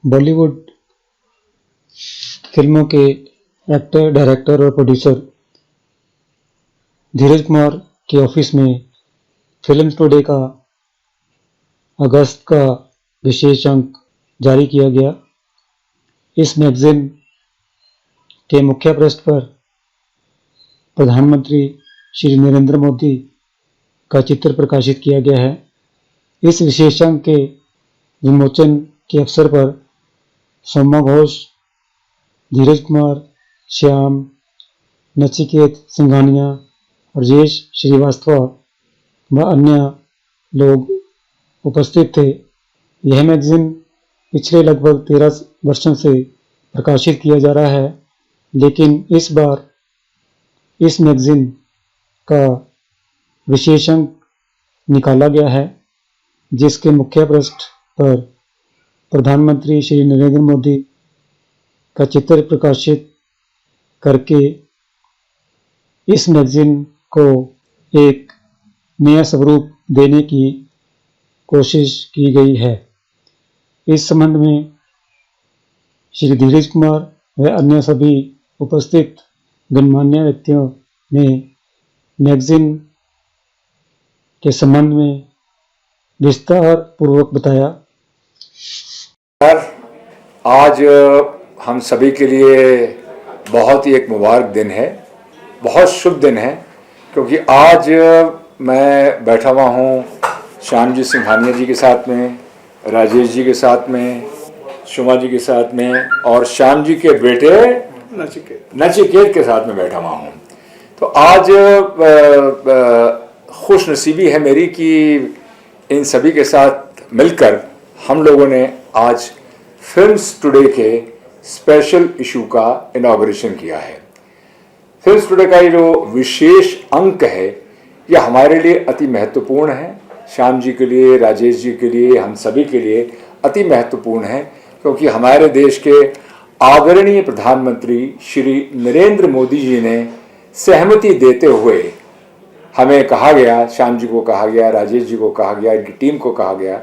बॉलीवुड फिल्मों के actor, director और प्रोड्यूसर धीरज कुमार के ऑफिस में फिल्म टुडे का अगस्त का विशेष अंक जारी किया गया। इस मैगजीन के मुख्य पृष्ठ पर प्रधानमंत्री श्री नरेंद्र मोदी का चित्र प्रकाशित किया गया है। इस विशेष अंक के विमोचन के अवसर पर सौम्या घोष, धीरज कुमार, श्याम, नचिकेत सिंघानिया, राजेश श्रीवास्तव व अन्य लोग उपस्थित थे। यह मैगजीन पिछले लगभग 13 वर्षों से प्रकाशित किया जा रहा है, लेकिन इस बार इस मैगजीन का विशेष अंक निकाला गया है, जिसके मुख्य पृष्ठ पर प्रधानमंत्री श्री नरेंद्र मोदी का चित्र प्रकाशित करके इस मैगजीन को एक नया स्वरूप देने की कोशिश की गई है। इस संबंध में श्री धीरज कुमार व अन्य सभी उपस्थित गणमान्य व्यक्तियों ने मैगजीन के संबंध में विस्तार पूर्वक बताया। आज हम सभी के लिए बहुत ही एक मुबारक दिन है, बहुत शुभ दिन है, क्योंकि आज मैं बैठा हुआ हूँ श्याम जी सिंघानिया जी के साथ में, राजेश जी के साथ में, शुमा जी के साथ में और श्याम जी के बेटे नचिकेत के साथ में बैठा हुआ हूँ। तो आज खुश नसीबी है मेरी कि इन सभी के साथ मिलकर हम लोगों ने आज फिल्म्स टुडे के स्पेशल इशू का इनॉग्रेशन किया है। फिल्म्स टुडे का ये जो विशेष अंक है, यह हमारे लिए अति महत्वपूर्ण है। श्याम जी के लिए, राजेश जी के लिए, हम सभी के लिए अति महत्वपूर्ण है, क्योंकि हमारे देश के आदरणीय प्रधानमंत्री श्री नरेंद्र मोदी जी ने सहमति देते हुए हमें कहा गया, श्याम जी को कहा गया, राजेश जी को कहा गया, इनकी टीम को कहा गया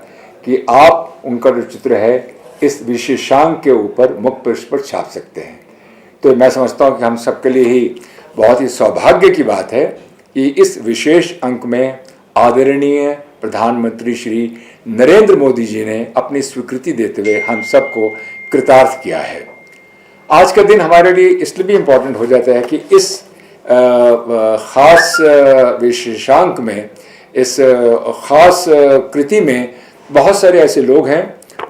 कि आप उनका जो चित्र है इस विशेषांक के ऊपर मुख्य पृष्ठ पर छाप सकते हैं। तो मैं समझता हूँ कि हम सबके लिए ही बहुत ही सौभाग्य की बात है कि इस विशेष अंक में आदरणीय प्रधानमंत्री श्री नरेंद्र मोदी जी ने अपनी स्वीकृति देते हुए हम सबको कृतार्थ किया है। आज का दिन हमारे लिए इसलिए भी इम्पोर्टेंट हो जाता है कि इस खास विशेषांक में, इस खास कृति में बहुत सारे ऐसे लोग हैं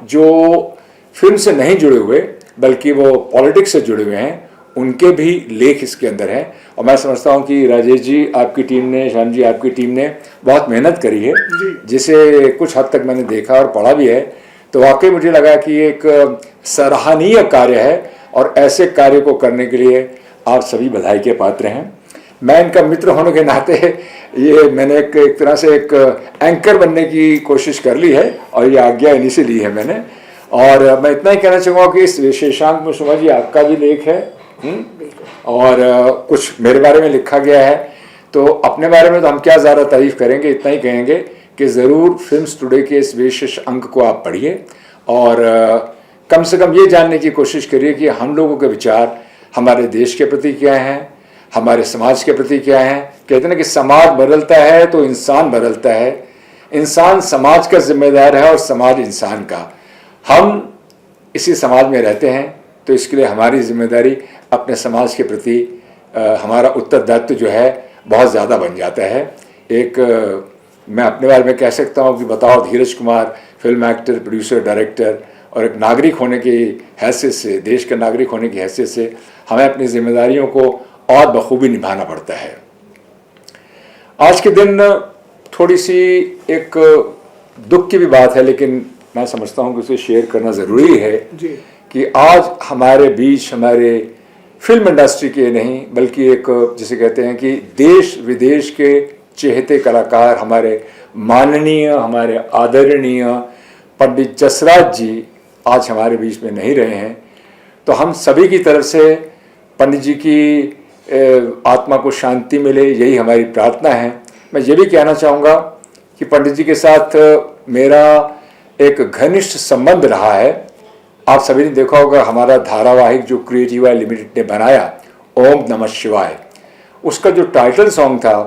जो फिल्म से नहीं जुड़े हुए बल्कि वो पॉलिटिक्स से जुड़े हुए हैं, उनके भी लेख इसके अंदर हैं। और मैं समझता हूँ कि राजेश जी आपकी टीम ने, श्याम जी आपकी टीम ने बहुत मेहनत करी है, जिसे कुछ हद तक मैंने देखा और पढ़ा भी है। तो वाकई मुझे लगा कि एक सराहनीय कार्य है और ऐसे कार्य को करने के लिए आप सभी बधाई के पात्र हैं। मैं इनका मित्र होने के नाते ये मैंने एक तरह से एक एंकर बनने की कोशिश कर ली है और ये आज्ञा इन्हीं से ली है मैंने। और मैं इतना ही कहना चाहूँगा कि इस विशेषांक में शुमा जी आपका भी लेख है और कुछ मेरे बारे में लिखा गया है। तो अपने बारे में तो हम क्या ज़्यादा तारीफ करेंगे, इतना ही कहेंगे कि ज़रूर फिल्म्स टुडे के इस विशेष अंक को आप पढ़िए और कम से कम ये जानने की कोशिश करिए कि हम लोगों के विचार हमारे देश के प्रति क्या हैं, हमारे समाज के प्रति क्या है। कहते हैं कि समाज बदलता है तो इंसान बदलता है, इंसान समाज का जिम्मेदार है और समाज इंसान का। हम इसी समाज में रहते हैं, तो इसके लिए हमारी जिम्मेदारी अपने समाज के प्रति हमारा उत्तरदायित्व जो है बहुत ज़्यादा बन जाता है। एक मैं अपने बारे में कह सकता हूँ कि बताओ Dheeraj Kumar film actor, producer, director और एक नागरिक होने की हैसियत से, देश के नागरिक होने की हैसियत से हमें अपनी जिम्मेदारियों को और बखूबी निभाना पड़ता है। आज के दिन थोड़ी सी एक दुख की भी बात है, लेकिन मैं समझता हूँ कि उसे शेयर करना ज़रूरी है कि आज हमारे बीच हमारे फिल्म इंडस्ट्री के नहीं बल्कि एक जिसे कहते हैं कि देश विदेश के चहेते कलाकार, हमारे माननीय, हमारे आदरणीय पंडित जसराज जी आज हमारे बीच में नहीं रहे हैं। तो हम सभी की तरफ से पंडित जी की आत्मा को शांति मिले, यही हमारी प्रार्थना है। मैं ये भी कहना चाहूँगा कि पंडित जी के साथ मेरा एक घनिष्ठ संबंध रहा है आप सभी ने देखा होगा हमारा धारावाहिक जो क्रिएटिवा लिमिटेड ने बनाया ओम नमः शिवाय, उसका जो टाइटल सॉन्ग था,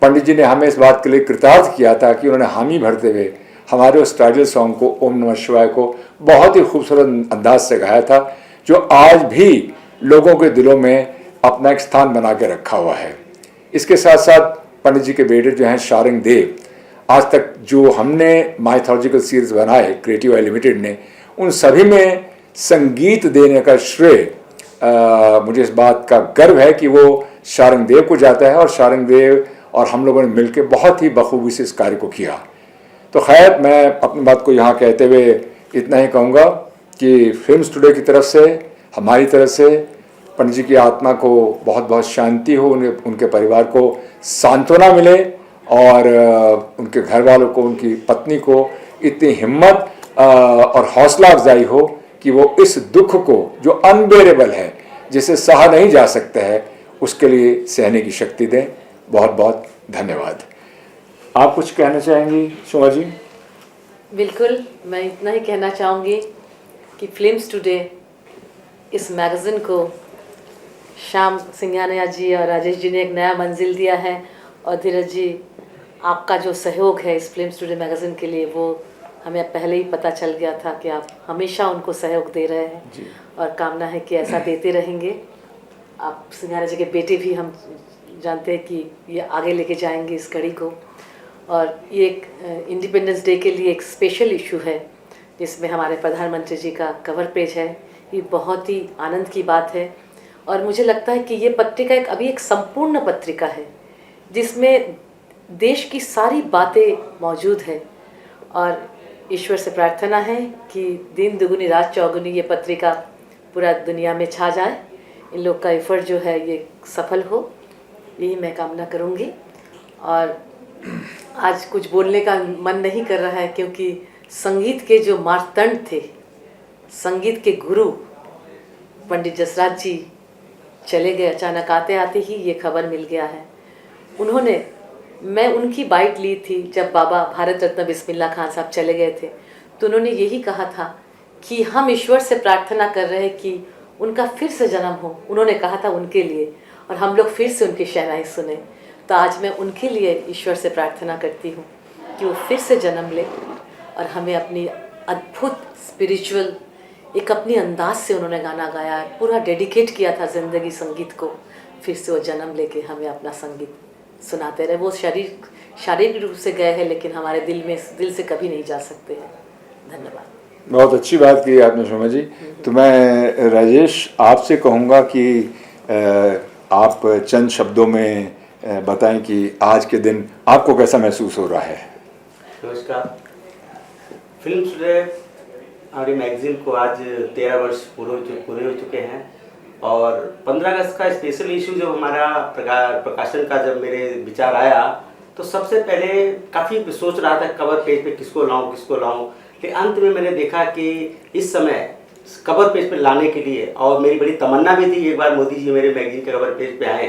पंडित जी ने हमें इस बात के लिए कृतार्थ किया था कि उन्होंने हामी भरते हुए हमारे उस टाइटल सॉन्ग को ओम नमः शिवाय को बहुत ही खूबसूरत अंदाज से गाया था, जो आज भी लोगों के दिलों में अपना एक स्थान बना के रखा हुआ है। इसके साथ साथ पंडित जी के बेटे जो हैं शारंग देव, आज तक जो हमने माइथोलॉजिकल सीरीज बनाए क्रिएटिवा लिमिटेड ने, उन सभी में संगीत देने का श्रेय मुझे इस बात का गर्व है कि वो शारंग देव को जाता है, और शारंग देव और हम लोगों ने मिलकर बहुत ही बखूबी से इस कार्य को किया। तो खैर, मैं अपनी बात को यहाँ कहते हुए इतना ही कहूँगा कि फिल्म्स टुडे की तरफ से, हमारी तरफ से पंडित जी की आत्मा को बहुत बहुत शांति हो, उनके परिवार को सांत्वना मिले, और उनके घर वालों को, उनकी पत्नी को इतनी हिम्मत और हौसला अफजाई हो कि वो इस दुख को जो अनबेरेबल है, जिसे सहा नहीं जा सकता है, उसके लिए सहने की शक्ति दें। बहुत बहुत धन्यवाद। आप कुछ कहना चाहेंगी शोभा जी? बिल्कुल, मैं इतना ही कहना चाहूँगी कि फिल्म्स टुडे इस मैगज़ीन को श्याम सिंघानिया जी और राजेश जी ने एक नया मंजिल दिया है, और धीरज जी, आपका जो सहयोग है इस फिल्म्स टुडे मैगज़ीन के लिए, वो हमें पहले ही पता चल गया था कि आप हमेशा उनको सहयोग दे रहे हैं जी। और कामना है कि ऐसा देते रहेंगे। आप सिंघानिया जी के बेटे भी हम जानते हैं कि ये आगे लेके जाएंगे इस कड़ी को, और ये एक इंडिपेंडेंस डे के लिए एक स्पेशल इशू है जिसमें हमारे प्रधानमंत्री जी का कवर पेज है। ये बहुत ही आनंद की बात है, और मुझे लगता है कि ये पत्रिका अभी एक संपूर्ण पत्रिका है जिसमें देश की सारी बातें मौजूद है, और ईश्वर से प्रार्थना है कि दिन दुगुनी रात चौगुनी ये पत्रिका पूरा दुनिया में छा जाए। इन लोग का एफर्ट जो है ये सफल हो, यही मैं कामना करूँगी। और आज कुछ बोलने का मन नहीं कर रहा है, क्योंकि संगीत के जो मार्तंड थे, संगीत के गुरु पंडित जसराज जी चले गए। अचानक आते आते ही ये खबर मिल गया है। मैं उनकी बाइट ली थी जब बाबा भारत रत्न बिस्मिल्लाह खान साहब चले गए थे, तो उन्होंने यही कहा था कि हम ईश्वर से प्रार्थना कर रहे हैं कि उनका फिर से जन्म हो। उन्होंने कहा था उनके लिए, और हम लोग फिर से उनकी शहनाई सुने। तो आज मैं उनके लिए ईश्वर से प्रार्थना करती हूँ कि वो फिर से जन्म ले, और हमें अपनी अद्भुत स्पिरिचुअल एक अपनी अंदाज से उन्होंने गाना गाया है, पूरा डेडिकेट किया था ज़िंदगी संगीत को। फिर से वो जन्म लेके हमें अपना संगीत सुनाते रहे। वो शारीरिक रूप से गए हैं, लेकिन हमारे दिल से कभी नहीं जा सकते हैं। धन्यवाद। बहुत अच्छी बात की आपने शोभा जी। तो मैं राजेश आपसे कहूँगा कि आप चंद शब्दों में बताएं कि आज के दिन आपको कैसा महसूस हो रहा है। नमस्कार। फिल्म्स टुडे हमारी मैगजीन को आज 13 वर्ष पूरे हो चुके हैं, और 15 अगस्त का स्पेशल इशू जब हमारा प्रकाशन का जब मेरे विचार आया, तो सबसे पहले काफ़ी सोच रहा था कवर पेज पे किसको लाऊं, लेकिन अंत में मैंने देखा कि इस समय कवर पेज पे लाने के लिए, और मेरी बड़ी तमन्ना भी थी एक बार मोदी जी मेरे मैगजीन के कवर पेज पे आए,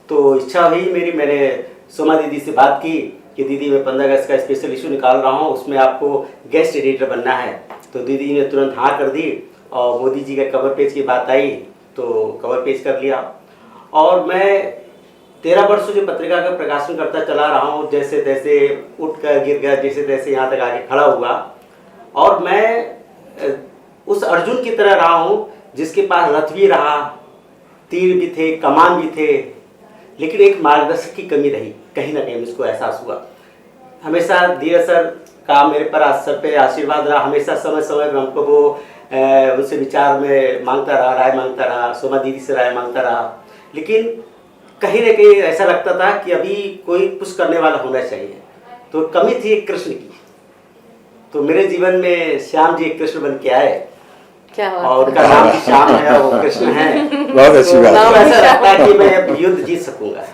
तो इच्छा हुई मेरी, मैंने सोमा दीदी से बात की कि दीदी मैं 15 अगस्त का स्पेशल इशू निकाल रहा हूँ, उसमें आपको गेस्ट एडिटर बनना है। तो दीदी ने तुरंत हाँ कर दी, और मोदी जी का कवर पेज की बात आई तो कवर पेज कर लिया। और मैं 13 वर्षों से पत्रिका का प्रकाशन करता चला रहा हूँ, जैसे तैसे उठ कर गिर गया, जैसे तैसे यहाँ तक आके खड़ा हुआ। और मैं उस अर्जुन की तरह रहा हूँ जिसके पास रथ भी रहा, तीर भी थे, कमान भी थे, लेकिन एक मार्गदर्शक की कमी रही। कहीं ना कहीं मुझको एहसास हुआ। हमेशा धीरज सर का मेरे पर सर पे आशीर्वाद रहा। हमेशा समय समय पर हमको वो उनसे विचार में मांगता रहा, राय मांगता रहा, सोमा दीदी से राय मांगता रहा, लेकिन कहीं ना कहीं ऐसा लगता था कि अभी कोई पुश करने वाला होना चाहिए। तो कमी थी एक कृष्ण की। तो मेरे जीवन में श्याम जी एक कृष्ण बन के आए, क्या और उनका नाम भी श्याम है, वो कृष्ण है। बहुत अच्छी बात नाम है। ऐसा लगता है कि मैं अब युद्ध जीत सकूंगा।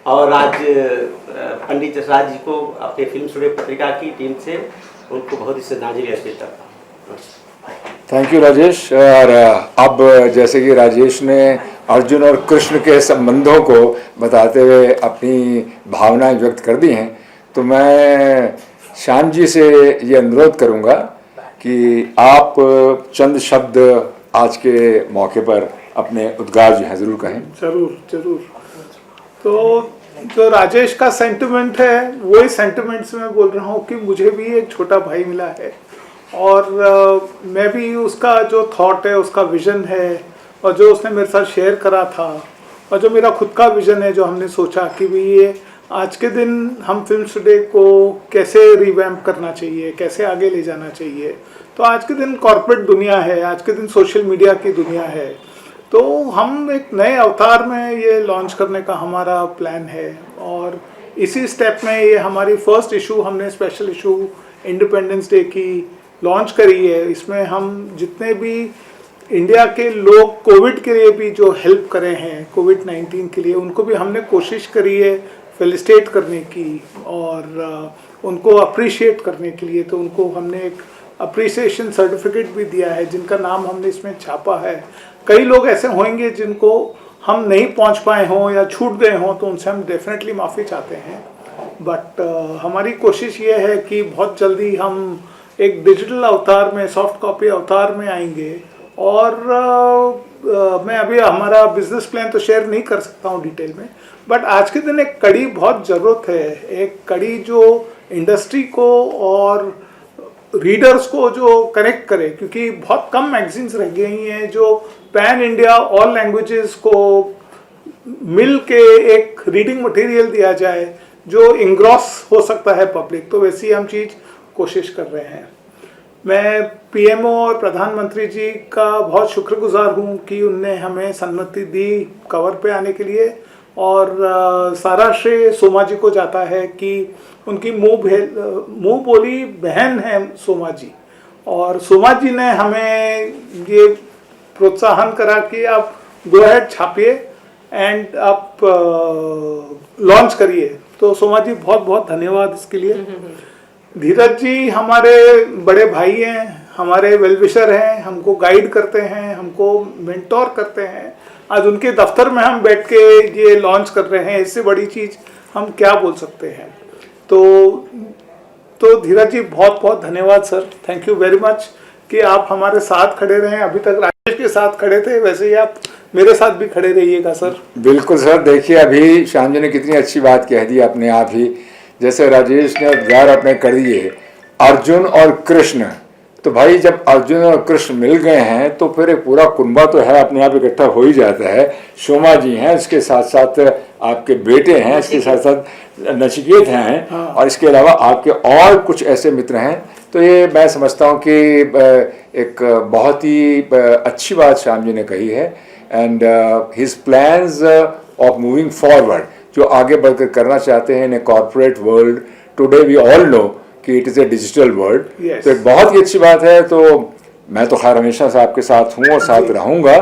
और आज पंडित जसराज जी को अपने फिल्म टुडे पत्रिका की टीम से उनको बहुत ही श्रद्धांजलि अर्पित करता हूँ। Thank you Rajesh. और अब जैसे कि राजेश ने अर्जुन और कृष्ण के संबंधों को बताते हुए अपनी भावनाएं व्यक्त कर दी हैं, तो मैं श्याम जी से ये अनुरोध करूंगा कि आप चंद शब्द आज के मौके पर अपने उद्गार जो है ज़रूर कहें। जरूर जरूर। तो जो राजेश का सेंटिमेंट है वही सेंटिमेंट से मैं बोल रहा हूँ कि मुझे भी एक छोटा भाई मिला है और मैं भी उसका जो थॉट है, उसका विज़न है और जो उसने मेरे साथ शेयर करा था और जो मेरा खुद का विज़न है, जो हमने सोचा कि भाई ये आज के दिन हम फिल्म्स टुडे को कैसे रिवैम्प करना चाहिए, कैसे आगे ले जाना चाहिए। तो आज के दिन कॉर्पोरेट दुनिया है, आज के दिन सोशल मीडिया की दुनिया है, तो हम एक नए अवतार में ये लॉन्च करने का हमारा प्लान है और इसी स्टेप में ये हमारी फर्स्ट इशू, हमने स्पेशल इशू इंडिपेंडेंस डे की लॉन्च करी है। इसमें हम जितने भी इंडिया के लोग कोविड के लिए भी जो हेल्प करे हैं, कोविड-19 के लिए, उनको भी हमने कोशिश करी है फेलिसिटेट करने की और उनको अप्रिशिएट करने के लिए। तो उनको हमने एक अप्रिसिएशन सर्टिफिकेट भी दिया है जिनका नाम हमने इसमें छापा है। कई लोग ऐसे होंगे जिनको हम नहीं पहुंच पाए हों या छूट गए हों, तो उनसे हम डेफिनेटली माफ़ी चाहते हैं। बट हमारी कोशिश ये है कि बहुत जल्दी हम एक डिजिटल अवतार में, सॉफ्ट कॉपी अवतार में आएंगे और मैं अभी हमारा बिजनेस प्लान तो शेयर नहीं कर सकता हूँ डिटेल में, बट आज के दिन एक कड़ी बहुत ज़रूरत है, एक कड़ी जो इंडस्ट्री को और रीडर्स को जो कनेक्ट करे, क्योंकि बहुत कम मैगजीन्स रह गई हैं जो पैन इंडिया ऑल लैंग्वेजेस को मिल के एक रीडिंग मटेरियल दिया जाए जो इंग्रॉस हो सकता है पब्लिक। तो वैसी हम चीज़ कोशिश कर रहे हैं। मैं पीएमओ और प्रधानमंत्री जी का बहुत शुक्रगुजार हूँ कि उनने हमें सम्मति दी कवर पे आने के लिए और सारा श्रेय सोमा जी को जाता है कि उनकी मुंह बोली बहन है सोमा जी, और सोमा जी ने हमें ये प्रोत्साहन करा कि आप गो अहेड छापिए एंड आप लॉन्च करिए। तो सोमा जी बहुत बहुत धन्यवाद इसके लिए। धीरज जी हमारे बड़े भाई हैं, हमारे वेलविशर हैं, हमको गाइड करते हैं, हमको मेंटोर करते हैं। आज उनके दफ्तर में हम बैठ के ये लॉन्च कर रहे हैं, इससे बड़ी चीज़ हम क्या बोल सकते हैं। तो धीरज जी बहुत बहुत धन्यवाद sir, thank you very much कि आप हमारे साथ खड़े रहे। अभी तक राजेश के साथ खड़े थे, वैसे ही आप मेरे साथ भी खड़े रहिएगा सर। बिल्कुल सर। देखिए अभी श्याम जी ने कितनी अच्छी बात कह दी अपने आप ही, जैसे राजेश ने उद्गार अपने कर दिए अर्जुन और कृष्ण। तो भाई जब अर्जुन और कृष्ण मिल गए हैं तो फिर एक पूरा कुंबा तो है अपने आप इकट्ठा हो ही जाता है। सोमा जी हैं, इसके साथ साथ आपके बेटे हैं, इसके साथ साथ नचिकेत हैं, हाँ। और इसके अलावा आपके और कुछ ऐसे मित्र हैं। तो ये मैं समझता हूँ कि एक बहुत ही अच्छी बात श्याम जी ने कही है। And his plans of moving forward, जो आगे बढ़कर करना चाहते हैं in a corporate world. Today we all know कि it is a digital world. Yes. तो एक बहुत ही अच्छी बात है। तो मैं तो खैर हमेशा से आपके साथ हूँ और साथ रहूँगा।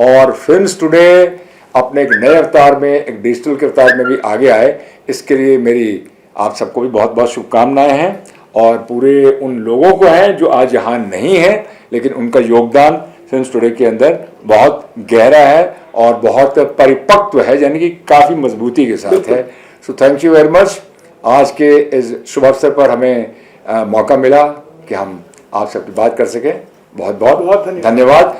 और फिल्म्स टुडे अपने एक नए अवतार में, एक डिजिटल के अवतार में भी आगे आए, इसके लिए मेरी आप सबको भी बहुत बहुत शुभकामनाएं हैं। और पूरे उन लोगों को हैं जो आज यहाँ नहीं हैं, लेकिन उनका योगदान फिल्म्स टुडे के अंदर बहुत गहरा है और बहुत परिपक्व है, यानी कि काफ़ी मजबूती के साथ है। So thank you very much. आज के इस शुभ अवसर पर हमें मौका मिला कि हम आप सबकी बात कर सकें। बहुत बहुत धन्यवाद। धन्यवाद।